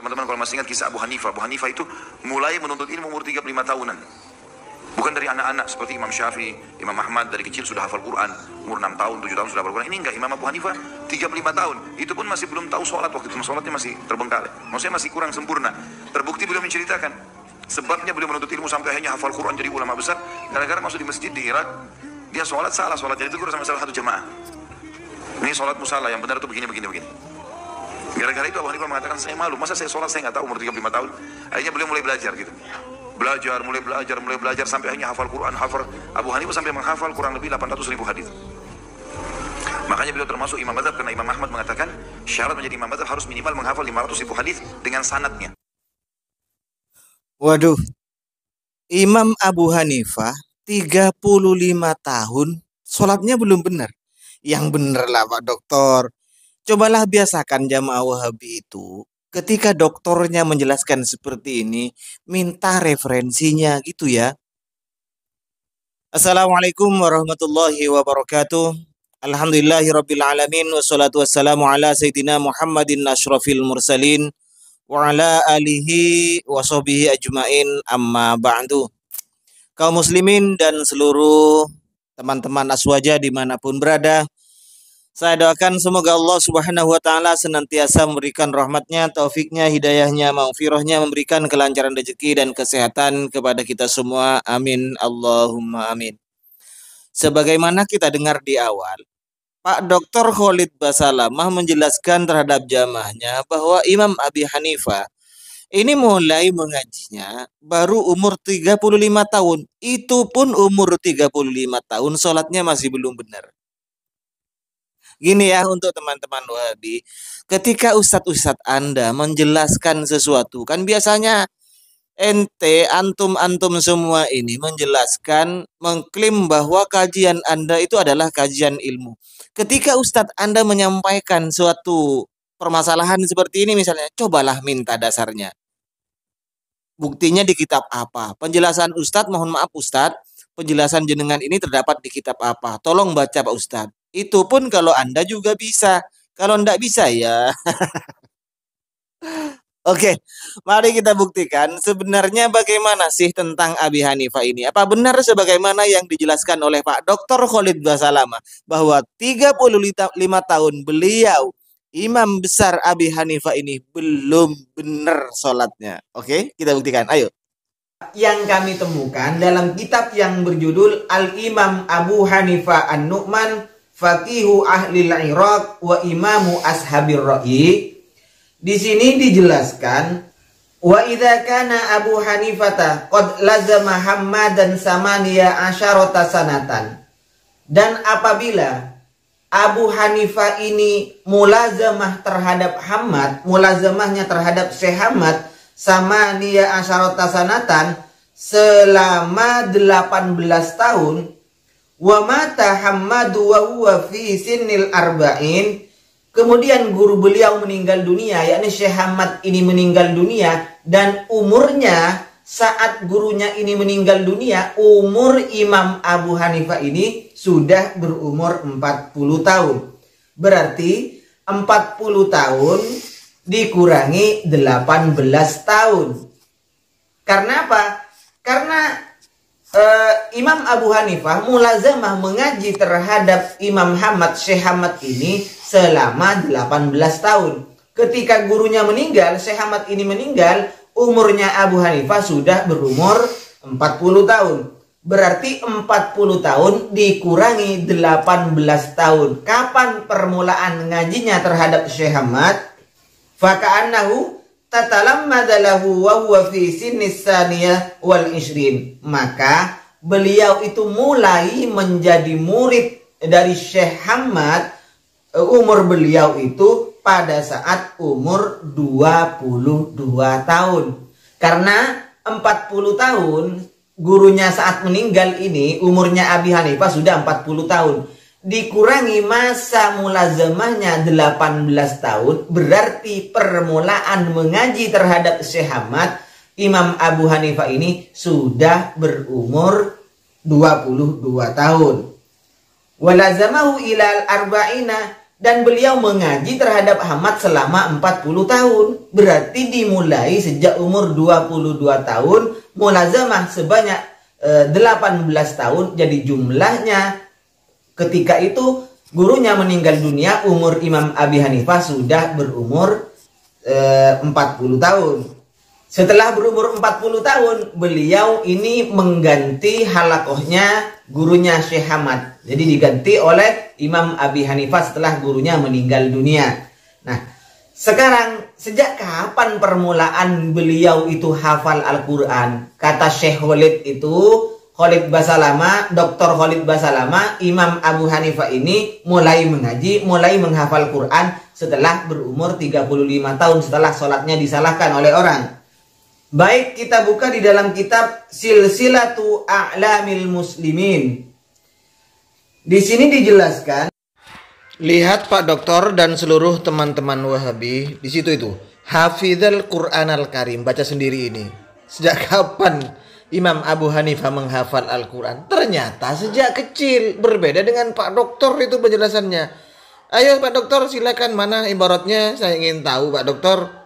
teman-teman kalau masih ingat kisah Abu Hanifah. Abu Hanifah itu mulai menuntut ilmu umur 35 tahunan. Bukan dari anak-anak seperti Imam Syafi'i, Imam Ahmad dari kecil sudah hafal Quran, umur 6 tahun, 7 tahun sudah hafal Quran. Ini enggak, Imam Abu Hanifah 35 tahun. Itu pun masih belum tahu sholat, waktu itu sholatnya masih terbengkalai. Maksudnya masih kurang sempurna. Terbukti beliau menceritakan sebabnya beliau menuntut ilmu sampai akhirnya hafal Quran jadi ulama besar, gara-gara masuk di masjid di Irak, dia sholat salah, sholatnya itu sama salah satu jemaah. Ini sholat musala, yang benar itu begini. Gara-gara itu Abu Hanifah mengatakan, saya malu, masa saya sholat saya nggak tahu umur 35 tahun. Akhirnya beliau mulai belajar gitu. Mulai belajar sampai akhirnya hafal Quran. Abu Hanifah sampai menghafal kurang lebih 800.000 hadis. Makanya beliau termasuk imam mazhab, karena Imam Ahmad mengatakan syarat menjadi imam mazhab harus minimal menghafal 500.000 hadis dengan sanadnya. Waduh, Imam Abu Hanifah 35 tahun sholatnya belum benar. Yang benar lah Pak Dokter. Cobalah biasakan jamaah Wahabi itu ketika doktornya menjelaskan seperti ini, minta referensinya gitu ya. Assalamualaikum warahmatullahi wabarakatuh. Alhamdulillahirabbil alamin wassalatu wassalamu ala sayyidina Muhammadin asyrafil mursalin wa ala alihi wa sahbihi ajmain, amma ba'du. Kaum muslimin dan seluruh teman-teman Aswaja dimanapun berada, saya doakan semoga Allah Subhanahu wa Ta'ala senantiasa memberikan rahmatnya, taufiknya, hidayahnya, maghfirahnya, memberikan kelancaran rezeki dan kesehatan kepada kita semua. Amin. Allahumma amin. Sebagaimana kita dengar di awal, Pak Dr. Khalid Basalamah menjelaskan terhadap jamaahnya bahwa Imam Abi Hanifah ini mulai mengajinya baru umur 35 tahun. Itu pun umur 35 tahun sholatnya masih belum benar. Gini ya untuk teman-teman Wahabi, ketika ustadz-ustadz Anda menjelaskan sesuatu, kan biasanya ente, antum semua ini menjelaskan, mengklaim bahwa kajian Anda itu adalah kajian ilmu. Ketika ustadz Anda menyampaikan suatu permasalahan seperti ini misalnya, cobalah minta dasarnya. Buktinya di kitab apa? Penjelasan ustadz, mohon maaf ustadz, penjelasan jenengan ini terdapat di kitab apa? Tolong baca Pak Ustadz. Itu pun kalau Anda juga bisa. Kalau enggak bisa ya. Oke, mari kita buktikan sebenarnya bagaimana sih tentang Abi Hanifah ini. Apa benar sebagaimana yang dijelaskan oleh Pak Dr. Khalid Basalamah bahwa 35 tahun beliau imam besar Abi Hanifah ini belum benar sholatnya. Oke, kita buktikan. Ayo. Yang kami temukan dalam kitab yang berjudul Al-Imam Abu Hanifah An-Nu'man Faqihu Ahlil Iraq wa Imamu Ashabir Ra'i. Di sini dijelaskan, wa idza kana Abu Hanifah qad lazama Hammadan samaniya asyarata sanatan. Dan apabila Abu Hanifah ini mulazamah terhadap Hammad, mulazamahnya terhadap Syekh Hammad samaniya asyarata sanatan selama 18 tahun, wa mata Hammadu wa huwa fi sinnil arba'in. Kemudian guru beliau meninggal dunia, yakni Syekh Hammad ini meninggal dunia, dan umurnya saat gurunya ini meninggal dunia, umur Imam Abu Hanifah ini sudah berumur 40 tahun. Berarti 40 tahun dikurangi 18 tahun. Karena apa? Karena Imam Abu Hanifah mulazamah mengaji terhadap Imam Hammad, Syekh Hammad ini selama 18 tahun. Ketika gurunya meninggal, Syekh Hammad ini meninggal, umurnya Abu Hanifah sudah berumur 40 tahun. Berarti 40 tahun dikurangi 18 tahun. Kapan permulaan ngajinya terhadap Syekh Hammad? Faka'annahu tatalammada lahu wa huwa fi sinnis saniyah wal ishrin. Maka beliau itu mulai menjadi murid dari Syekh Hammad, umur beliau itu pada saat umur 22 tahun. Karena 40 tahun gurunya saat meninggal ini, umurnya Abi Hanifah sudah 40 tahun. Dikurangi masa mulazamahnya 18 tahun, berarti permulaan mengaji terhadap Syekh Hammad, Imam Abu Hanifah ini sudah berumur 22 tahun. Walazamahu ilal arba'ina, Dan beliau mengaji terhadap Ahmad selama 40 tahun. Berarti dimulai sejak umur 22 tahun, mulazamah sebanyak 18 tahun. Jadi jumlahnya ketika itu gurunya meninggal dunia, umur Imam Abi Hanifah sudah berumur 40 tahun. Setelah berumur 40 tahun, beliau ini mengganti halakohnya gurunya Syekh Ahmad. Jadi diganti oleh Imam Abi Hanifah setelah gurunya meninggal dunia. Nah, sekarang sejak kapan permulaan beliau itu hafal Al-Quran? Kata Syekh Khalid itu, Khalid Basalamah, Dr. Khalid Basalamah, Imam Abu Hanifah ini mulai mengaji, mulai menghafal Quran setelah berumur 35 tahun, setelah sholatnya disalahkan oleh orang. Baik, kita buka di dalam kitab Silsilatu A'lamil Muslimin. Di sini dijelaskan, lihat Pak Doktor dan seluruh teman-teman Wahabi, di situ itu Hafizal Quran Al-Karim, baca sendiri ini. Sejak kapan Imam Abu Hanifah menghafal Al-Quran? Ternyata sejak kecil, berbeda dengan Pak Doktor itu penjelasannya. Ayo Pak Doktor, silakan, mana ibaratnya, saya ingin tahu Pak Doktor.